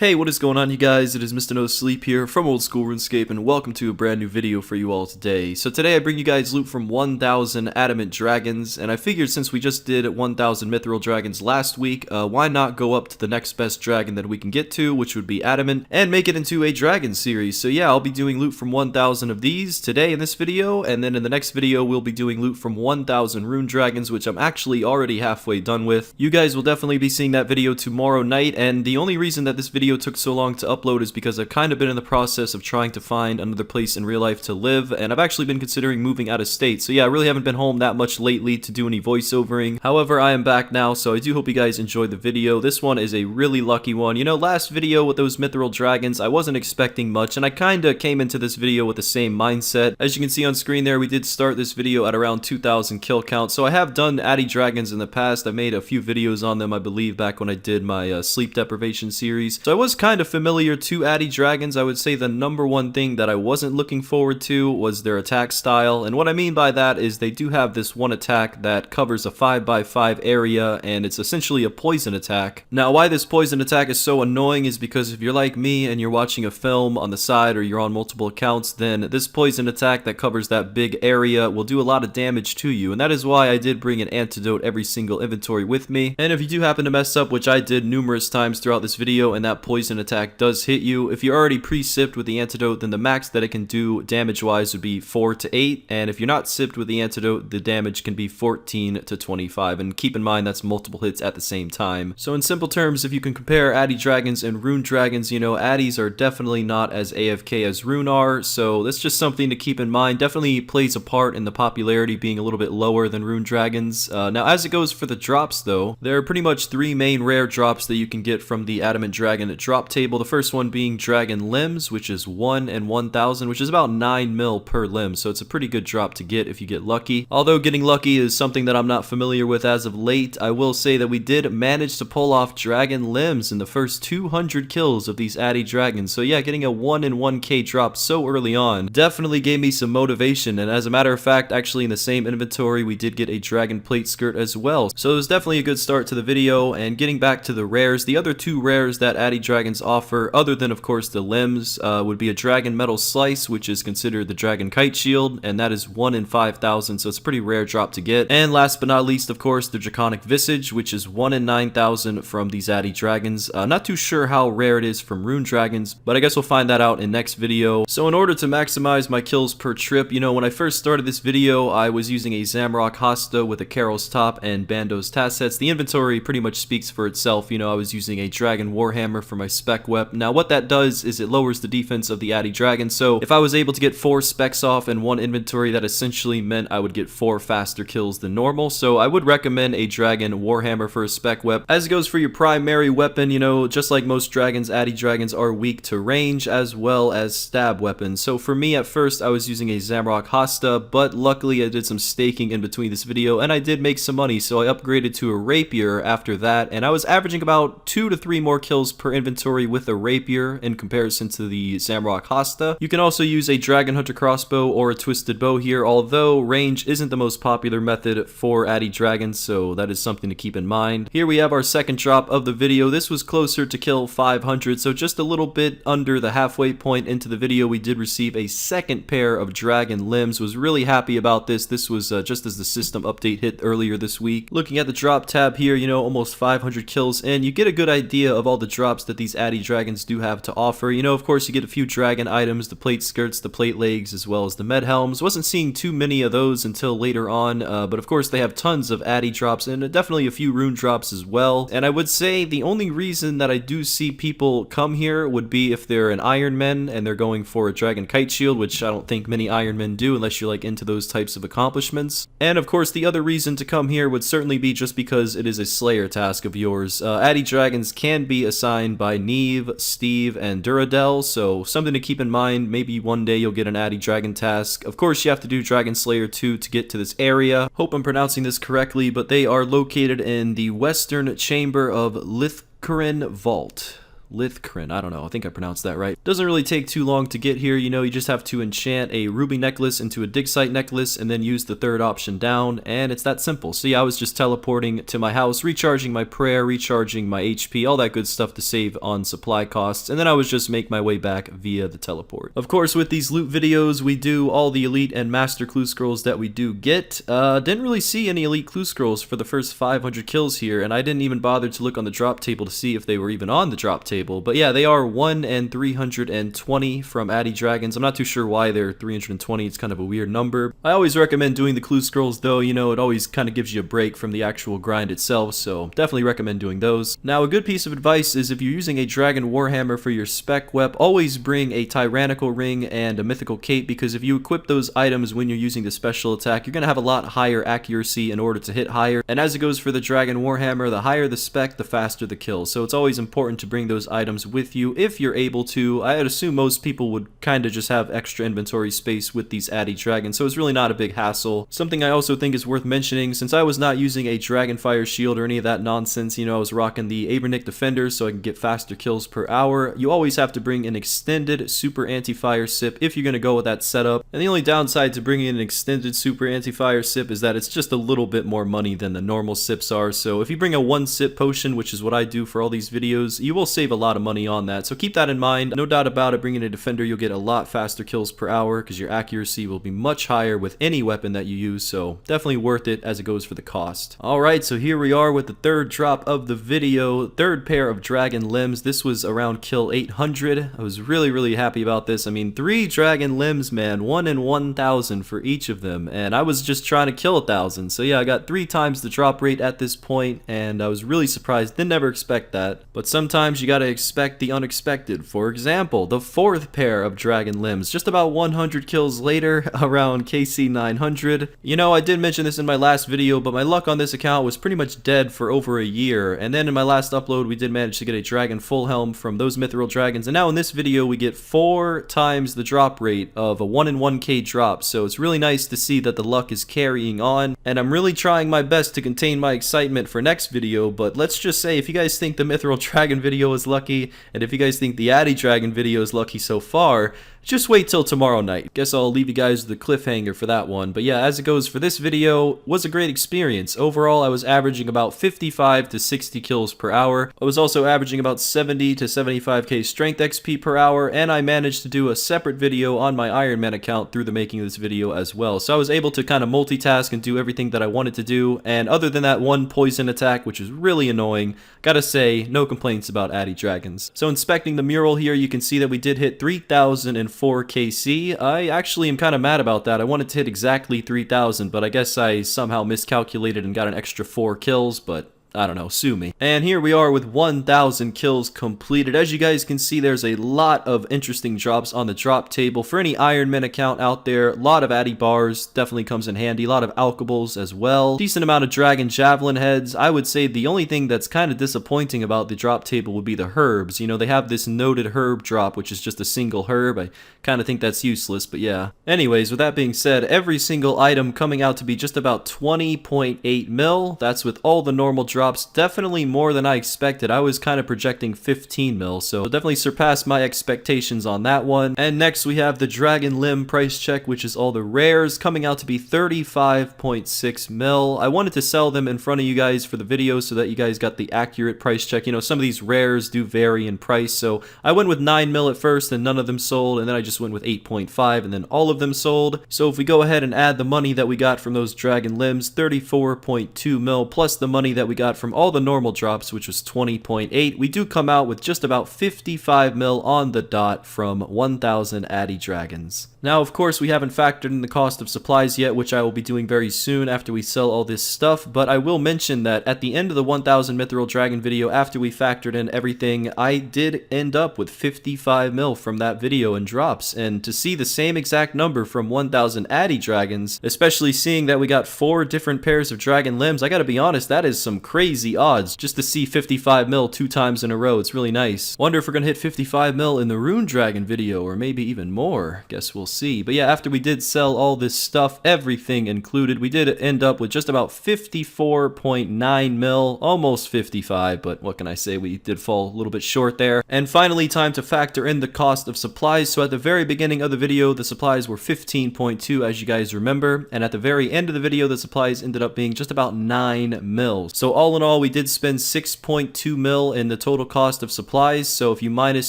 Hey, what is going on, you guys? It is Mr. No Sleep here from Old School RuneScape, and welcome to a brand new video for you all today. So today I bring you guys loot from 1,000 Adamant dragons, and I figured since we just did 1,000 Mithril dragons last week, why not go up to the next best dragon that we can get to, which would be Adamant, and make it into a dragon series. So yeah, I'll be doing loot from 1,000 of these today in this video, and then in the next video we'll be doing loot from 1,000 rune dragons, which I'm actually already halfway done with. You guys will definitely be seeing that video tomorrow night, and the only reason that this video took so long to upload is because I've kind of been in the process of trying to find another place in real life to live, and I've actually been considering moving out of state. So yeah, I really haven't been home that much lately to do any voiceovering. However, I am back now, so I do hope you guys enjoyed the video. This one is a really lucky one. You know, last video with those Mithril dragons, I wasn't expecting much, and I kinda came into this video with the same mindset. As you can see on screen there, we did start this video at around 2,000 kill count, so I have done Addy dragons in the past. I made a few videos on them, I believe, back when I did my sleep deprivation series. So I was kind of familiar to Addy dragons. I would say the number one thing that I wasn't looking forward to was their attack style, and what I mean by that is they do have this one attack that covers a 5x5 area, and it's essentially a poison attack. Now, why this poison attack is so annoying is because if you're like me and you're watching a film on the side or you're on multiple accounts, then this poison attack that covers that big area will do a lot of damage to you, and that is why I did bring an antidote every single inventory with me. And if you do happen to mess up, which I did numerous times throughout this video, and that poison attack does hit you, if you're already pre-sipped with the antidote, then the max that it can do damage wise would be 4 to 8, and if you're not sipped with the antidote, the damage can be 14 to 25, and keep in mind that's multiple hits at the same time. So in simple terms, if you can compare Addy dragons and rune dragons, you know, Addies are definitely not as AFK as rune are, so that's just something to keep in mind. Definitely plays a part in the popularity being a little bit lower than rune dragons. Now as it goes for the drops though, there are pretty much 3 main rare drops that you can get from the Adamant dragon drop table. The first one being dragon limbs, which is 1 in 1,000, which is about 9 mil per limb, so it's a pretty good drop to get if you get lucky. Although getting lucky is something that I'm not familiar with as of late, I will say that we did manage to pull off dragon limbs in the first 200 kills of these Addy dragons. So yeah, getting a 1 in 1k drop so early on definitely gave me some motivation, and as a matter of fact, actually in the same inventory we did get a dragon plate skirt as well. So it was definitely a good start to the video. And getting back to the rares, the other 2 rares that Addy dragons offer, other than of course the limbs, would be a dragon metal slice, which is considered the dragon kite shield, and that is 1 in 5,000, so it's a pretty rare drop to get. And last but not least, of course, the draconic visage, which is 1 in 9,000 from these Addy dragons. Not too sure how rare it is from rune dragons, but I guess we'll find that out in next video. So in order to maximize my kills per trip, you know, when I first started this video, I was using a Zamrock Hosta with a Carol's top and Bando's tassets. The inventory pretty much speaks for itself. You know, I was using a dragon warhammer for my spec weapon. Now what that does is it lowers the defense of the Addy dragon, so if I was able to get 4 specs off in one inventory, that essentially meant I would get 4 faster kills than normal. So I would recommend a dragon warhammer for a spec weapon. As it goes for your primary weapon, you know, just like most dragons, Addy dragons are weak to range as well as stab weapons. So for me at first I was using a Zamrock Hosta, but luckily I did some staking in between this video and I did make some money, so I upgraded to a rapier after that, and I was averaging about 2 to 3 more kills per inventory with a rapier in comparison to the Zamrock Hosta. You can also use a Dragon Hunter crossbow or a twisted bow here, although range isn't the most popular method for Addy dragons, so that is something to keep in mind. Here we have our second drop of the video. This was closer to kill 500, so just a little bit under the halfway point into the video. We did receive a second pair of dragon limbs. Was really happy about this. This was just as the system update hit earlier this week. Looking at the drop tab here, you know, almost 500 kills in, you get a good idea of all the drops that these Addy dragons do have to offer. You know, of course you get a few dragon items, the plate skirts, the plate legs, as well as the med helms. Wasn't seeing too many of those until later on, but of course they have tons of Addy drops and definitely a few rune drops as well. And I would say the only reason that I do see people come here would be if they're an Ironman and they're going for a dragon kite shield, which I don't think many Ironmen do unless you're like into those types of accomplishments. And of course the other reason to come here would certainly be just because it is a slayer task of yours. Addy dragons can be assigned by Neve, Steve, and Duradel, so something to keep in mind. Maybe one day you'll get an Addy dragon task. Of course you have to do Dragon Slayer 2 to get to this area. Hope I'm pronouncing this correctly, but they are located in the western chamber of Lithcarin Vault. Lithcrin. I don't know. I think I pronounced that right. Doesn't really take too long to get here. You know, you just have to enchant a ruby necklace into a dig site necklace and then use the third option down, and it's that simple. So yeah, I was just teleporting to my house, recharging my prayer, recharging my HP, all that good stuff to save on supply costs, and then I was just make my way back via the teleport. Of course, with these loot videos, we do all the elite and master clue scrolls that we do get. Didn't really see any elite clue scrolls for the first 500 kills here, and I didn't even bother to look on the drop table to see if they were even on the drop table. But yeah, they are 1 and 320 from Addy Dragons. I'm not too sure why they're 320. It's kind of a weird number. I always recommend doing the clue scrolls though. You know, it always kind of gives you a break from the actual grind itself, so definitely recommend doing those. Now, a good piece of advice is if you're using a Dragon Warhammer for your spec wep, always bring a Tyrannical Ring and a Mythical Cape, because if you equip those items when you're using the special attack, you're going to have a lot higher accuracy in order to hit higher. And as it goes for the Dragon Warhammer, the higher the spec, the faster the kill. So it's always important to bring those items with you if you're able to. I'd assume most people would kind of just have extra inventory space with these Addy Dragons, so it's really not a big hassle. Something I also think is worth mentioning, since I was not using a Dragonfire shield or any of that nonsense, you know, I was rocking the Abernick Defender so I can get faster kills per hour. You always have to bring an extended super anti-fire sip if you're going to go with that setup. And the only downside to bringing an extended super anti-fire sip is that it's just a little bit more money than the normal sips are. So if you bring a 1-sip potion, which is what I do for all these videos, you will save a lot of money on that. So keep that in mind. No doubt about it, bringing a Defender, you'll get a lot faster kills per hour because your accuracy will be much higher with any weapon that you use. So definitely worth it as it goes for the cost. Alright, so here we are with the third drop of the video, third pair of dragon limbs. This was around kill 800. I was really happy about this. I mean, 3 dragon limbs, man, 1 in 1,000 for each of them, and I was just trying to kill 1,000. So yeah, I got 3 times the drop rate at this point, and I was really surprised. Didn't ever expect that, but sometimes you gotta expect the unexpected. For example, the 4th pair of dragon limbs, just about 100 kills later, around KC 900. You know, I did mention this in my last video, but my luck on this account was pretty much dead for over a year, and then in my last upload we did manage to get a dragon full helm from those mithril dragons, and now in this video we get 4 times the drop rate of a 1 in 1k drop. So it's really nice to see that the luck is carrying on, and I'm really trying my best to contain my excitement for next video. But let's just say, if you guys think the mithril dragon video is lucky, and if you guys think the Addy Dragon video is lucky so far, just wait till tomorrow night. Guess I'll leave you guys with a cliffhanger for that one. But yeah, as it goes for this video, was a great experience. Overall, I was averaging about 55 to 60 kills per hour. I was also averaging about 70 to 75k strength XP per hour, and I managed to do a separate video on my Iron Man account through the making of this video as well. So I was able to kind of multitask and do everything that I wanted to do, and other than that one poison attack, which was really annoying, gotta say, no complaints about Addy Dragons. So inspecting the mural here, you can see that we did hit 3,004 KC. I actually am kind of mad about that. I wanted to hit exactly 3,000, but I guess I somehow miscalculated and got an extra 4 kills, but I don't know, sue me. And here we are with 1,000 kills completed. As you guys can see, there's a lot of interesting drops on the drop table. For any Iron Man account out there, a lot of Addy bars definitely comes in handy. A lot of alkables as well. Decent amount of dragon javelin heads. I would say the only thing that's kind of disappointing about the drop table would be the herbs. You know, they have this noted herb drop, which is just a single herb. I kind of think that's useless, but yeah. Anyways, with that being said, every single item coming out to be just about 20.8 mil. That's with all the normal drops. Definitely more than I expected. I was kind of projecting 15 mil, so definitely surpassed my expectations on that one. And next we have the Dragon Limb price check, which is all the rares, coming out to be 35.6 mil. I wanted to sell them in front of you guys for the video so that you guys got the accurate price check. You know, some of these rares do vary in price, so I went with 9 mil at first and none of them sold, and then I just went with 8.5 and then all of them sold. So if we go ahead and add the money that we got from those Dragon Limbs, 34.2 mil, plus the money that we got from all the normal drops, which was 20.8, we do come out with just about 55 mil on the dot from 1,000 Addy Dragons. Now, of course, we haven't factored in the cost of supplies yet, which I will be doing very soon after we sell all this stuff, but I will mention that at the end of the 1,000 Mithril Dragon video, after we factored in everything, I did end up with 55 mil from that video in drops, and to see the same exact number from 1,000 Addy Dragons, especially seeing that we got 4 different pairs of Dragon Limbs, I gotta be honest, that is some crazy crazy odds just to see 55 mil 2 times in a row. It's really nice. Wonder if we're gonna hit 55 mil in the Rune Dragon video, or maybe even more. Guess we'll see. But yeah, after we did sell all this stuff, everything included, we did end up with just about 54.9 mil, almost 55, but what can I say, we did fall a little bit short there. And finally, time to factor in the cost of supplies. So at the very beginning of the video, the supplies were 15.2, as you guys remember, and at the very end of the video, the supplies ended up being just about 9 mil. So all in all, we did spend 6.2 mil in the total cost of supplies. So if you minus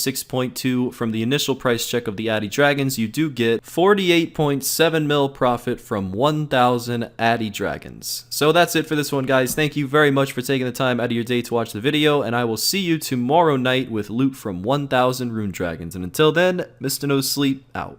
6.2 from the initial price check of the Addy Dragons, you do get 48.7 mil profit from 1,000 Addy Dragons. So that's it for this one, guys. Thank you very much for taking the time out of your day to watch the video, and I will see you tomorrow night with loot from 1,000 Rune Dragons. And until then, Mr. No Sleep out.